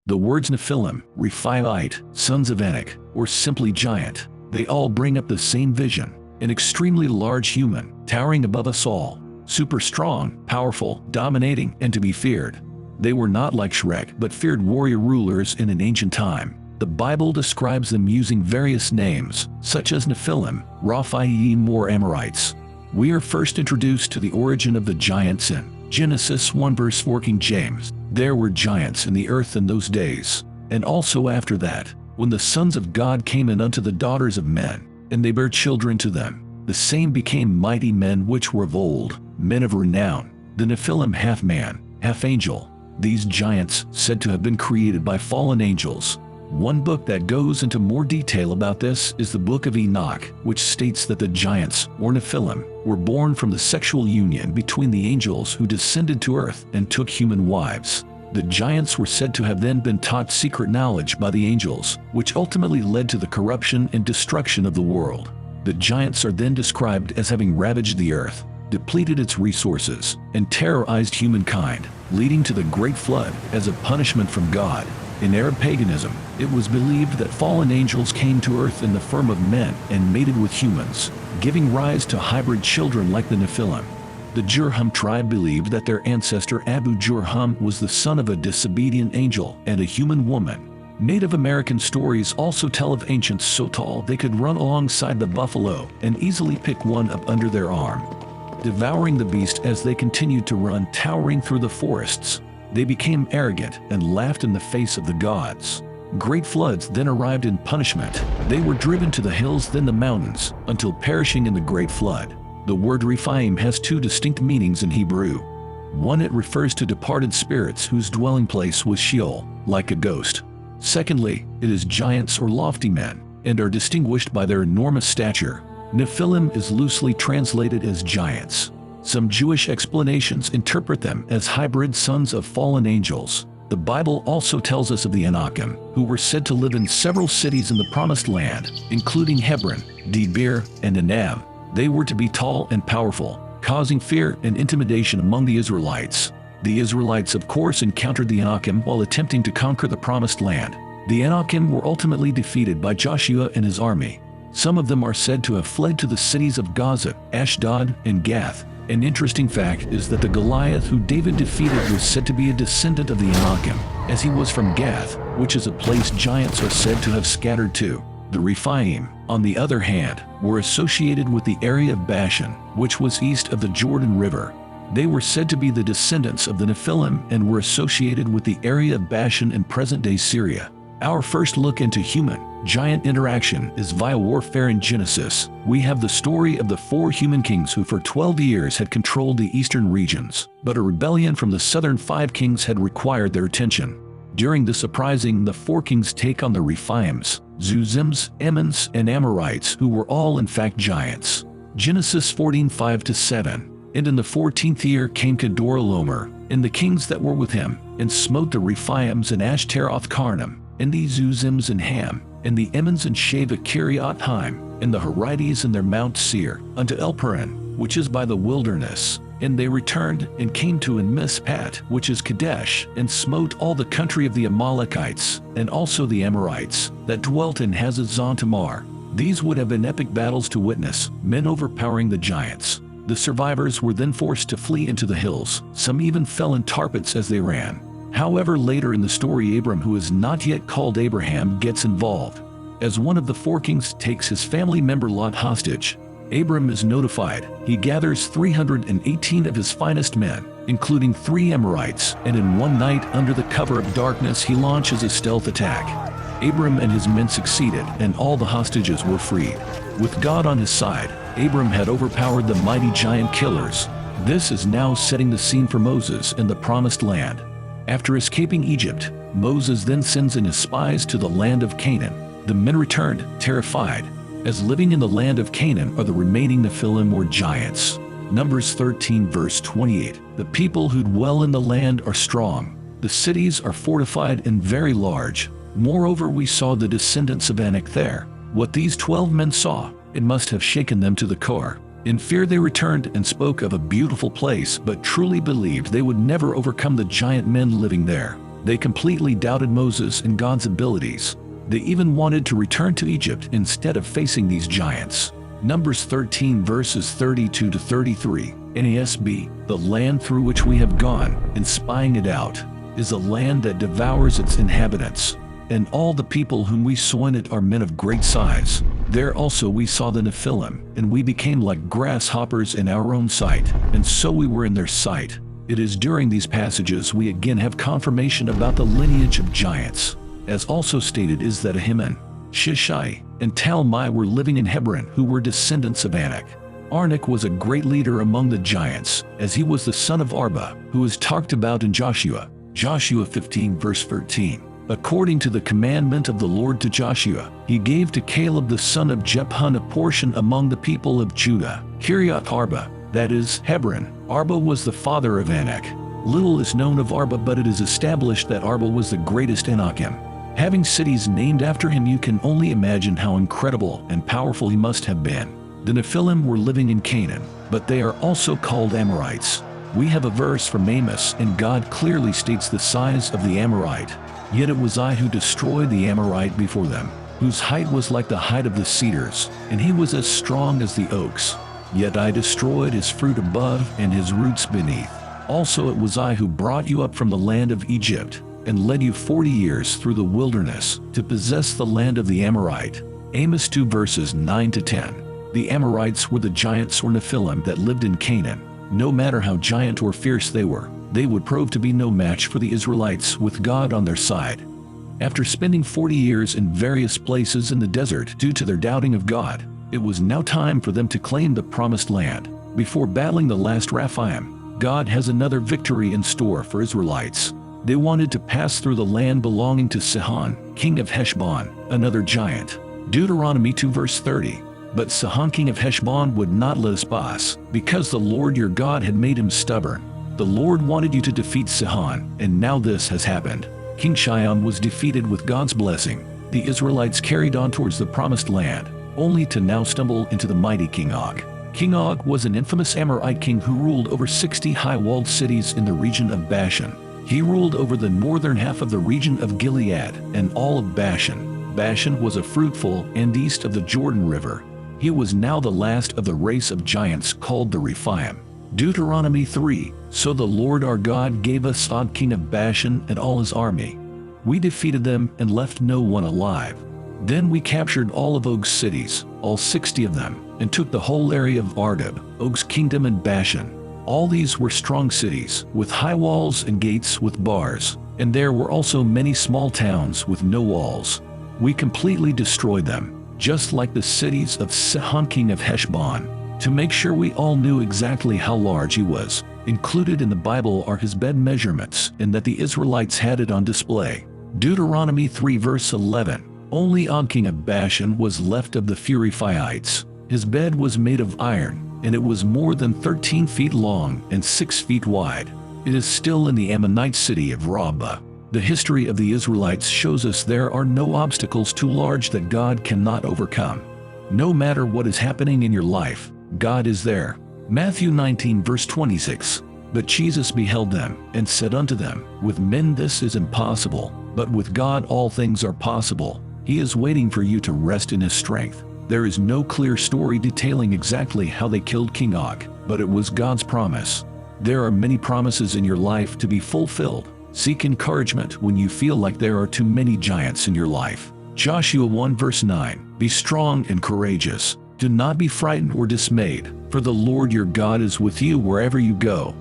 The words Nephilim, Rephaite, sons of Anak, or simply giant, they all bring up the same vision: an extremely large human, towering above us all, super strong, powerful, dominating, and to be feared. They were not like Shrek, but feared warrior rulers in an ancient time. The Bible describes them using various names, such as Nephilim, Rephaim, or Amorites. We are first introduced to the origin of the giants in Genesis 1 verse 4 King James. There were giants in the earth in those days, and also after that, when the sons of God came in unto the daughters of men, and they bare children to them. The same became mighty men which were of old, men of renown, the Nephilim half man, half angel. These giants said to have been created by fallen angels. One book that goes into more detail about this is the book of Enoch, which states that the giants, or Nephilim, were born from the sexual union between the angels who descended to earth and took human wives. The giants were said to have then been taught secret knowledge by the angels, which ultimately led to the corruption and destruction of the world. The giants are then described as having ravaged the earth, depleted its resources, and terrorized humankind, leading to the Great Flood as a punishment from God. In Arab paganism, it was believed that fallen angels came to earth in the form of men and mated with humans, giving rise to hybrid children like the Nephilim. The Jurhum tribe believed that their ancestor Abu Jurhum was the son of a disobedient angel and a human woman. Native American stories also tell of ancients so tall they could run alongside the buffalo and easily pick one up under their arm. Devouring the beast as they continued to run, towering through the forests, they became arrogant and laughed in the face of the gods. Great floods then arrived in punishment. They were driven to the hills, then the mountains, until perishing in the great flood. The word Rephaim has two distinct meanings in Hebrew. One, it refers to departed spirits whose dwelling place was Sheol, like a ghost. Secondly, it is giants or lofty men, and are distinguished by their enormous stature. Nephilim is loosely translated as giants. Some Jewish explanations interpret them as hybrid sons of fallen angels. The Bible also tells us of the Anakim, who were said to live in several cities in the Promised Land, including Hebron, Debir, and Anab. They were to be tall and powerful, causing fear and intimidation among the Israelites. The Israelites, of course, encountered the Anakim while attempting to conquer the Promised Land. The Anakim were ultimately defeated by Joshua and his army. Some of them are said to have fled to the cities of Gaza, Ashdod, and Gath. An interesting fact is that the Goliath who David defeated was said to be a descendant of the Anakim, as he was from Gath, which is a place giants are said to have scattered to. The Rephaim, on the other hand, were associated with the area of Bashan, which was east of the Jordan River. They were said to be the descendants of the Nephilim and were associated with the area of Bashan in present-day Syria. Our first look into human-giant interaction is via warfare in Genesis. We have the story of the 4 human kings who for 12 years had controlled the eastern regions, but a rebellion from the southern 5 kings had required their attention. During this uprising, the 4 kings take on the Rephaims, Zuzims, Emmons, and Amorites, who were all in fact giants. Genesis 14:5-7. And in the 14th year came Kedorlaomer, and the kings that were with him, and smote the Rephaims in Ashtaroth-Karnaim, and the Zuzims in Ham, and the Emmons in Shaveh Kiriath-Haim, and the Horites in their Mount Seir, unto Elparan, which is by the wilderness. And they returned, and came to En Mishpat, which is Kadesh, and smote all the country of the Amalekites, and also the Amorites, that dwelt in Hazazon Tamar. These would have been epic battles to witness, men overpowering the giants. The survivors were then forced to flee into the hills. Some even fell in tar pits as they ran. However, later in the story, Abram, who is not yet called Abraham, gets involved. As one of the 4 kings takes his family member Lot hostage, Abram is notified. He gathers 318 of his finest men, including 3 Amorites, and in one night, under the cover of darkness, he launches a stealth attack. Abram and his men succeeded, and all the hostages were freed. With God on his side, Abram had overpowered the mighty giant killers. This is now setting the scene for Moses in the Promised Land. After escaping Egypt, Moses then sends in his spies to the land of Canaan. The men returned, terrified, as living in the land of Canaan are the remaining Nephilim, or giants. Numbers 13 verse 28. The people who dwell in the land are strong. The cities are fortified and very large. Moreover, we saw the descendants of Anak there. What these 12 men saw, it must have shaken them to the core. In fear they returned and spoke of a beautiful place, but truly believed they would never overcome the giant men living there. They completely doubted Moses and God's abilities. They even wanted to return to Egypt instead of facing these giants. Numbers 13 verses 32 to 33, NASB, "The land through which we have gone, and spying it out, is a land that devours its inhabitants. And all the people whom we saw in it are men of great size. There also we saw the Nephilim, and we became like grasshoppers in our own sight, and so we were in their sight." It is during these passages we again have confirmation about the lineage of giants. As also stated is that Ahiman, Shishai, and Talmai were living in Hebron, who were descendants of Anak. Anak was a great leader among the giants, as he was the son of Arba, who is talked about in Joshua 15 verse 13. According to the commandment of the Lord to Joshua, he gave to Caleb the son of Jephunneh a portion among the people of Judah, Kiriath Arba, that is, Hebron. Arba was the father of Anak. Little is known of Arba, but it is established that Arba was the greatest Anakim. Having cities named after him, you can only imagine how incredible and powerful he must have been. The Nephilim were living in Canaan, but they are also called Amorites. We have a verse from Amos, and God clearly states the size of the Amorite. "Yet it was I who destroyed the Amorite before them, whose height was like the height of the cedars, and he was as strong as the oaks. Yet I destroyed his fruit above and his roots beneath. Also it was I who brought you up from the land of Egypt, and led you 40 years through the wilderness, to possess the land of the Amorite." Amos 2 verses 9 to 10. The Amorites were the giants or Nephilim that lived in Canaan. No matter how giant or fierce they were, they would prove to be no match for the Israelites with God on their side. After spending 40 years in various places in the desert due to their doubting of God, it was now time for them to claim the promised land. Before battling the last Rephaim, God has another victory in store for Israelites. They wanted to pass through the land belonging to Sihon, king of Heshbon, another giant. Deuteronomy 2 verse 30. "But Sihon king of Heshbon would not let us pass, because the Lord your God had made him stubborn." The Lord wanted you to defeat Sihon, and now this has happened. King Shion was defeated with God's blessing. The Israelites carried on towards the promised land, only to now stumble into the mighty King Og. King Og was an infamous Amorite king who ruled over 60 high-walled cities in the region of Bashan. He ruled over the northern half of the region of Gilead and all of Bashan. Bashan was a fruitful and east of the Jordan River. He was now the last of the race of giants called the Rephaim. Deuteronomy 3, "So the Lord our God gave us Og king of Bashan and all his army. We defeated them and left no one alive. Then we captured all of Og's cities, all 60 of them, and took the whole area of Argob, Og's kingdom in Bashan. All these were strong cities, with high walls and gates with bars, and there were also many small towns with no walls. We completely destroyed them, just like the cities of Sihon king of Heshbon. To make sure we all knew exactly how large he was, included in the Bible are his bed measurements, and that the Israelites had it on display." Deuteronomy 3 verse 11. "Only Og king of Bashan was left of the Rephaites. His bed was made of iron, and it was more than 13 feet long and 6 feet wide. It is still in the Ammonite city of Rabbah." The history of the Israelites shows us there are no obstacles too large that God cannot overcome. No matter what is happening in your life, God is there. Matthew 19 verse 26. "But Jesus beheld them, and said unto them, With men this is impossible, but with God all things are possible." He is waiting for you to rest in his strength. There is no clear story detailing exactly how they killed King Og, but it was God's promise. There are many promises in your life to be fulfilled. Seek encouragement when you feel like there are too many giants in your life. Joshua 1 verse 9. "Be strong and courageous. Do not be frightened or dismayed, for the Lord your God is with you wherever you go."